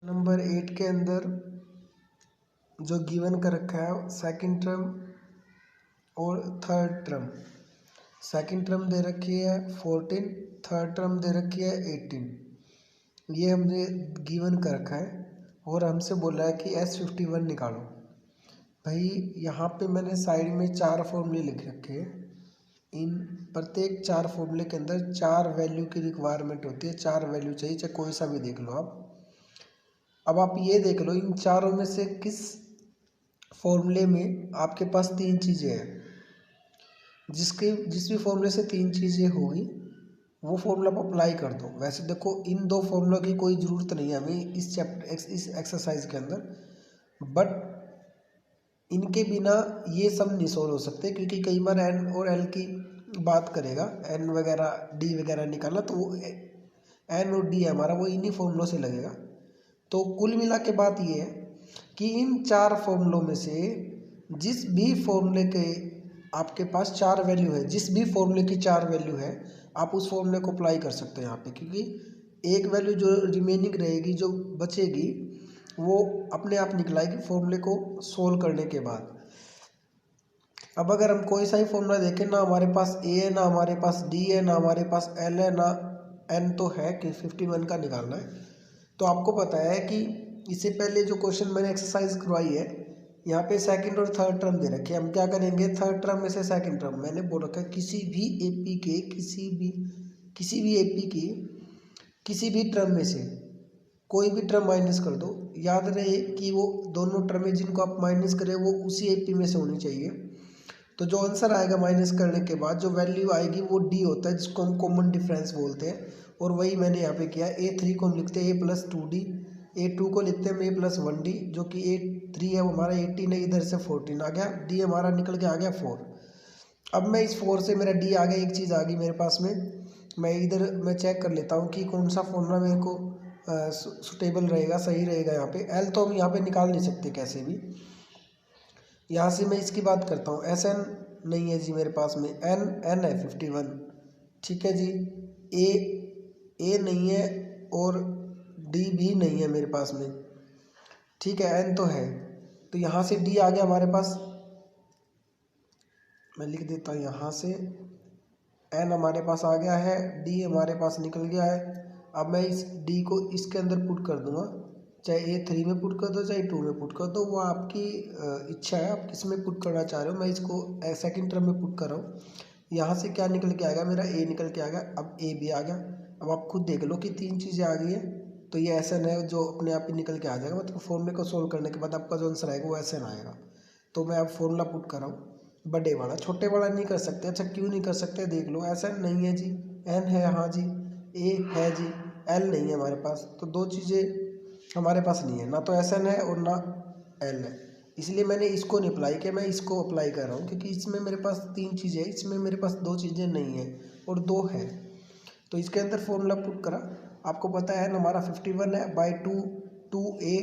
Number 8 के अंदर जो गिवन कर रखा है सेकंड टर्म और थर्ड टर्म। सेकंड टर्म दे रखी है 14, थर्ड टर्म दे रखी है 18। ये हमने गिवन कर रखा है और हमसे बोला है कि S51 निकालो। भाई यहाँ पे मैंने साइड में 4 फॉर्मूले लिख रखे हैं। इन प्रत्येक 4 फॉर्मूले के अंदर 4 वैल्यू की रिक्वायरमेंट होती है, 4 वैल्यू चाहिए, चाहे कोई सा भी देख लो आप। अब आप ये देख लो इन चारों में से किस फॉर्मूले में आपके पास 3 चीज़ें हैं। जिस भी फॉर्मूले से 3 चीज़ें होगी वो फॉर्मूला आप अप्लाई कर दो। वैसे देखो इन 2 फॉर्मूलों की कोई ज़रूरत नहीं है हमें इस एक्सरसाइज के अंदर, बट इनके बिना ये सब नहीं सोल्व हो सकते, क्योंकि कई बार एन और एल की बात करेगा, एन वगैरह डी वगैरह निकालना, तो वो एन और डी हमारा वो इन्हीं फॉर्मूलों से लगेगा। तो कुल मिला के बात ये है कि इन 4 फॉर्मूलों में से जिस भी फॉर्मूले के आपके पास 4 वैल्यू है, जिस भी फॉर्मूले की 4 वैल्यू है, आप उस फॉर्मूले को अप्लाई कर सकते हो यहाँ पे, क्योंकि एक वैल्यू जो रिमेनिंग रहेगी, जो बचेगी, वो अपने आप निकलाएगी फॉर्मूले को सोल्व करने के बाद। अब अगर हम कोई सा ही फॉर्मूला देखें, ना हमारे पास ए है, ना हमारे पास डी है, ना हमारे पास एल है, ना एन तो है कि 51 का निकालना है। तो आपको पता है कि इससे पहले जो क्वेश्चन मैंने एक्सरसाइज करवाई है, यहाँ पे सेकंड और थर्ड टर्म दे रखे हैं। हम क्या करेंगे, थर्ड टर्म में से सेकंड टर्म मैंने बोल रखा है, किसी भी एपी के किसी भी टर्म में से कोई भी टर्म माइनस कर दो। याद रहे कि वो दोनों टर्में जिनको आप माइनस करें वो उसी एपी में से होनी चाहिए। तो जो आंसर आएगा माइनस करने के बाद जो वैल्यू आएगी वो डी होता है, जिसको हम कॉमन डिफरेंस बोलते हैं। और वही मैंने यहाँ पे किया। A3 को हम लिखते हैं A+2D, A2 को लिखते हैं हम A+1D, जो कि A3 है वो हमारा 18 है, इधर से 14 आ गया, D हमारा निकल के आ गया 4। अब मैं इस 4 से मेरा D आ गया, एक चीज़ आ गई मेरे पास में। मैं चेक कर लेता हूँ कि कौन सा फॉर्मूला मेरे को सुटेबल रहेगा, सही रहेगा। यहाँ पे L तो हम यहाँ पे निकाल नहीं सकते कैसे भी। यहाँ से मैं इसकी बात करता हूँ, SN नहीं है जी मेरे पास में, N है 51, ठीक है जी। A नहीं है और D भी नहीं है मेरे पास में, ठीक है। N तो है, तो यहाँ से D आ गया हमारे पास। मैं लिख देता हूँ यहाँ से, N हमारे पास आ गया है, D हमारे पास निकल गया है। अब मैं इस D को इसके अंदर पुट कर दूंगा, चाहे A3 में पुट कर दो, चाहे 2 में पुट कर दो, वो आपकी इच्छा है, आप किस में पुट करना चाह रहे हो। मैं इसको सेकंड टर्म में पुट कर रहा हूँ। यहाँ से क्या निकल के आ गया, मेरा A निकल के आ गया। अब A भी आ गया। अब आप खुद देख लो कि 3 चीज़ें आ गई है, तो ये SN है जो अपने आप ही निकल के आ जाएगा। मतलब फॉर्मूले को सोल्व करने के बाद आपका जो आंसर आएगा वो SN आएगा। तो मैं अब फॉर्मूला पुट कर रहा हूँ, बड़े वाला, छोटे वाला नहीं कर सकते। अच्छा क्यों नहीं कर सकते, देख लो। SN नहीं है जी, N है, हाँ जी, A है जी, L नहीं है हमारे पास। तो 2 चीज़ें हमारे पास नहीं है, ना तो SN है और ना L है। इसलिए मैंने इसको नहीं अप्लाई किया, मैं इसको अप्लाई कर रहा हूँ, क्योंकि इसमें मेरे पास 3 चीज़ें हैं, इसमें मेरे पास 2 चीज़ें नहीं हैं और 2 है। तो इसके अंदर फॉर्मूला पुट करा। आपको पता है हमारा 51 है, बाई 2A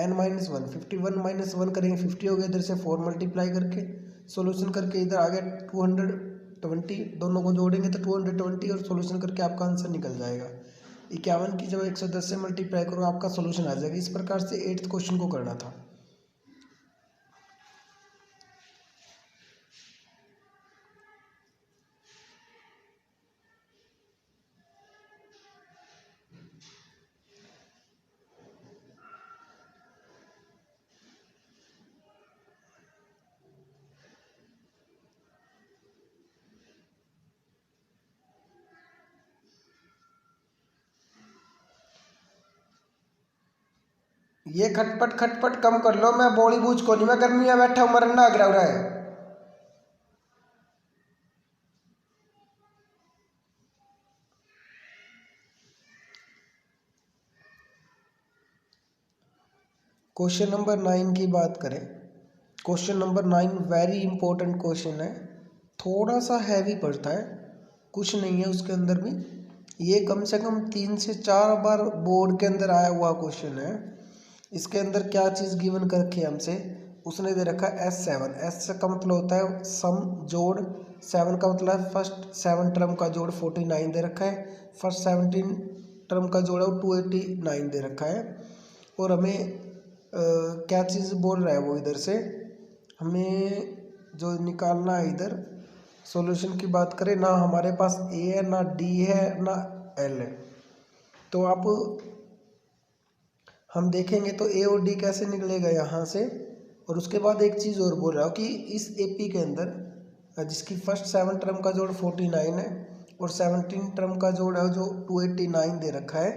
n-1, 51 - 1 करेंगे 50 हो गया। इधर से 4 मल्टीप्लाई करके सॉल्यूशन करके इधर आ गया 220, दोनों को जोड़ेंगे तो 220 और सॉल्यूशन करके आपका आंसर निकल जाएगा। 51 की जब 110 से मल्टीप्लाई करो आपका सॉल्यूशन आ जाएगा। इस प्रकार से 8th क्वेश्चन को करना था। ये खटपट कम कर लो, मैं बॉडी बूझ को नहीं, मैं गर्मी में बैठा हूँ, मरना आगरा हो रहा है। क्वेश्चन नंबर 9 की बात करें, question number 9 very important question है, थोड़ा सा हैवी पड़ता है, कुछ नहीं है उसके अंदर भी। ये कम से कम 3 से 4 बार बोर्ड के अंदर आया हुआ क्वेश्चन है। इसके अंदर क्या चीज़ गिवन कर रखी है हमसे, उसने दे रखा है S7। S का मतलब होता है सम, जोड़। 7 का मतलब फर्स्ट 7 टर्म का जोड़ 49 दे रखा है, फर्स्ट 17 टर्म का जोड़ है 289 दे रखा है। और हमें क्या चीज़ बोल रहा है वो इधर से हमें जो निकालना है इधर सॉल्यूशन की बात करें ना हमारे पास ए है ना डी है ना एल है। तो आप हम देखेंगे तो ए और डी कैसे निकलेगा यहाँ से। और उसके बाद एक चीज़ और बोल रहा हूँ कि इस एपी के अंदर जिसकी फर्स्ट 7 टर्म का जोड़ 49 है और 17 टर्म का जोड़ है जो 289 दे रखा है,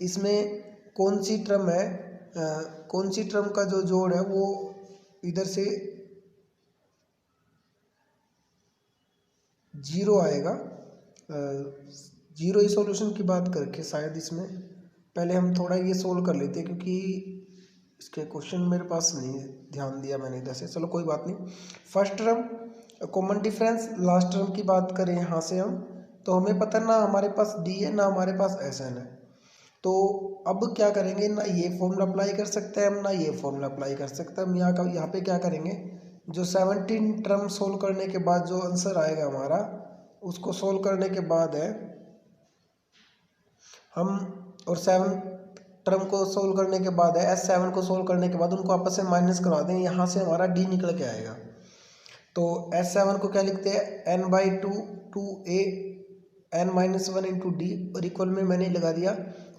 इसमें कौन सी टर्म है कौन सी टर्म का जो जोड़ है वो इधर से 0 आएगा। 0 ही सॉल्यूशन की बात करके शायद इसमें पहले हम थोड़ा ये सोल्व कर लेते हैं क्योंकि इसके क्वेश्चन मेरे पास नहीं है, ध्यान दिया मैंने इधर से। चलो कोई बात नहीं। First term common difference, last term की बात करें यहाँ से हम तो हमें पता ना हमारे पास डी है ना हमारे पास एस एन है। तो अब क्या करेंगे, ना ये फॉर्मूला अप्लाई कर सकते हैं हम ना ये फॉर्मूला अप्लाई कर सकते हैं हम। यहाँ पे क्या करेंगे, जो 17 टर्म सोल्व करने के बाद जो आंसर आएगा हमारा उसको सोल्व करने के बाद है हम, और 7 टर्म को सोल्व करने के बाद है S7 को सोल्व करने के बाद उनको आपस में माइनस करवा दें, यहाँ से हमारा D निकल के आएगा। तो S7 को क्या लिखते हैं n/2 2a n-1 into D और इक्वल में मैंने लगा दिया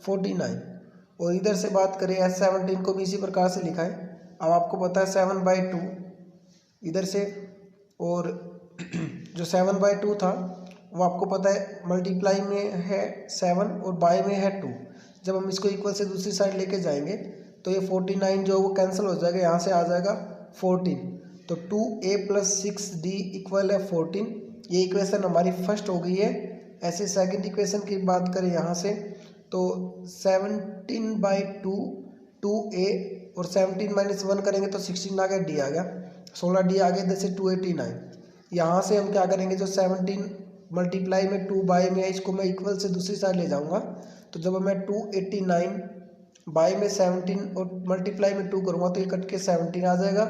49। और इधर से बात करें S17 को भी इसी प्रकार से लिखा है। अब आपको पता है 7/2 इधर से, और जो 7/2 था वो आपको पता है मल्टीप्लाई में है 7 और बाय में है 2। जब हम इसको इक्वल से दूसरी साइड लेके जाएंगे तो ये 49 जो है वो कैंसिल हो जाएगा, यहाँ से आ जाएगा 14। तो 2a + 6d इक्वल है 14। ये इक्वेशन हमारी फर्स्ट हो गई है। ऐसे सेकंड इक्वेशन की बात करें यहाँ से तो 17/2 2a और 17 - 1 करेंगे तो 16 आ गया, d आ गया, 16d आ गया, जैसे 289। यहाँ से हम क्या करेंगे, जो 17 मल्टीप्लाई में 2 बाय में है इसको मैं इक्वल से दूसरी साइड ले जाऊँगा। तो जब मैं 289 बाय में 17 और मल्टीप्लाई में 2 करूँगा तो ये कट के 17 आ जाएगा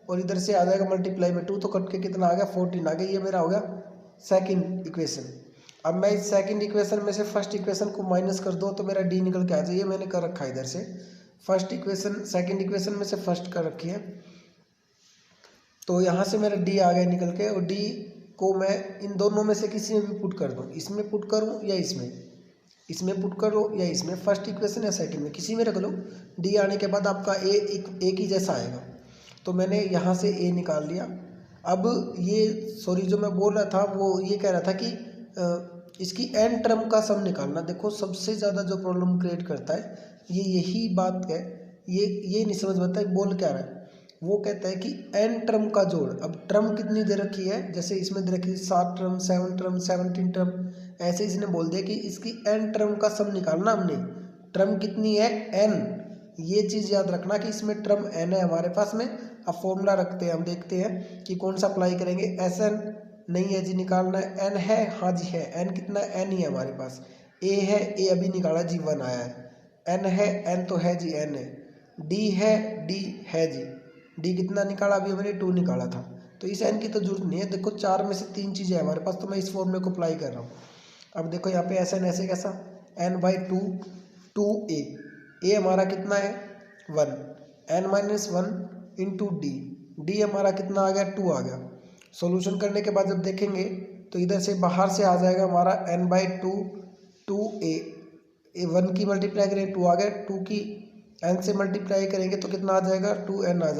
और इधर से आ जाएगा मल्टीप्लाई में 2 तो कट के कितना आ गया 14 आ गया। ये मेरा हो गया सेकंड इक्वेशन। अब मैं इस सेकंड इक्वेशन में से फर्स्ट इक्वेशन को माइनस कर दो तो मेरा डी निकल के आ जाए। ये मैंने कर रखा है इधर से, फर्स्ट इक्वेशन सेकंड इक्वेशन में से फर्स्ट कर रखी है। तो यहाँ से मेरा डी आ गया निकल के, और डी को मैं इन दोनों में से किसी में भी पुट कर दूँ, इसमें पुट करूँ या इसमें पुट करो या इसमें, फर्स्ट इक्वेशन या सेकंड में किसी में रख लो। डी आने के बाद आपका ए एक ही जैसा आएगा। तो मैंने यहाँ से ए निकाल लिया। अब ये सॉरी जो मैं बोल रहा था वो ये कह रहा था कि इसकी एन टर्म का सम निकालना। देखो सबसे ज़्यादा जो प्रॉब्लम क्रिएट करता है ये यही बात है, ये नहीं समझ पाता है बोल क्या रहा है। वो कहता है कि एन टर्म का जोड़, अब टर्म कितनी दे रखी है, जैसे इसमें दे रखी है 7 टर्म 7 टर्म 17 टर्म, ऐसे इसने बोल दिया कि इसकी एन टर्म का सम निकालना हमने। टर्म कितनी है एन, ये चीज़ याद रखना कि इसमें टर्म एन है हमारे पास में। अब फॉर्मूला रखते हैं, हम देखते हैं कि कौन सा अप्लाई करेंगे। एस एन नहीं है जी, निकालना है। एन है, हाँ जी है, एन कितना एन ही है हमारे पास। ए है, ए अभी निकाला जी 1 आया है। एन है, एन तो है जी एन है। डी है, डी है जी, डी कितना निकाला अभी हमने 2 निकाला था। तो इस एन की तो जरूरत नहीं है। देखो 4 में से 3 चीज़ें है हमारे पास, तो मैं इस फॉर्मूले को अप्लाई कर रहा हूँ। अब देखो यहाँ पे एस एन ऐसे कैसा, n/2 2a, ए हमारा कितना है 1, n-1 इंटू डी, डी हमारा कितना आ गया 2 आ गया। सॉल्यूशन करने के बाद जब देखेंगे तो इधर से बाहर से आ जाएगा हमारा n/2 2a, 1 की मल्टीप्लाई करें 2 आ गया, 2 की n से मल्टीप्लाई करेंगे तो कितना आ जाएगा 2n आ जाएगा।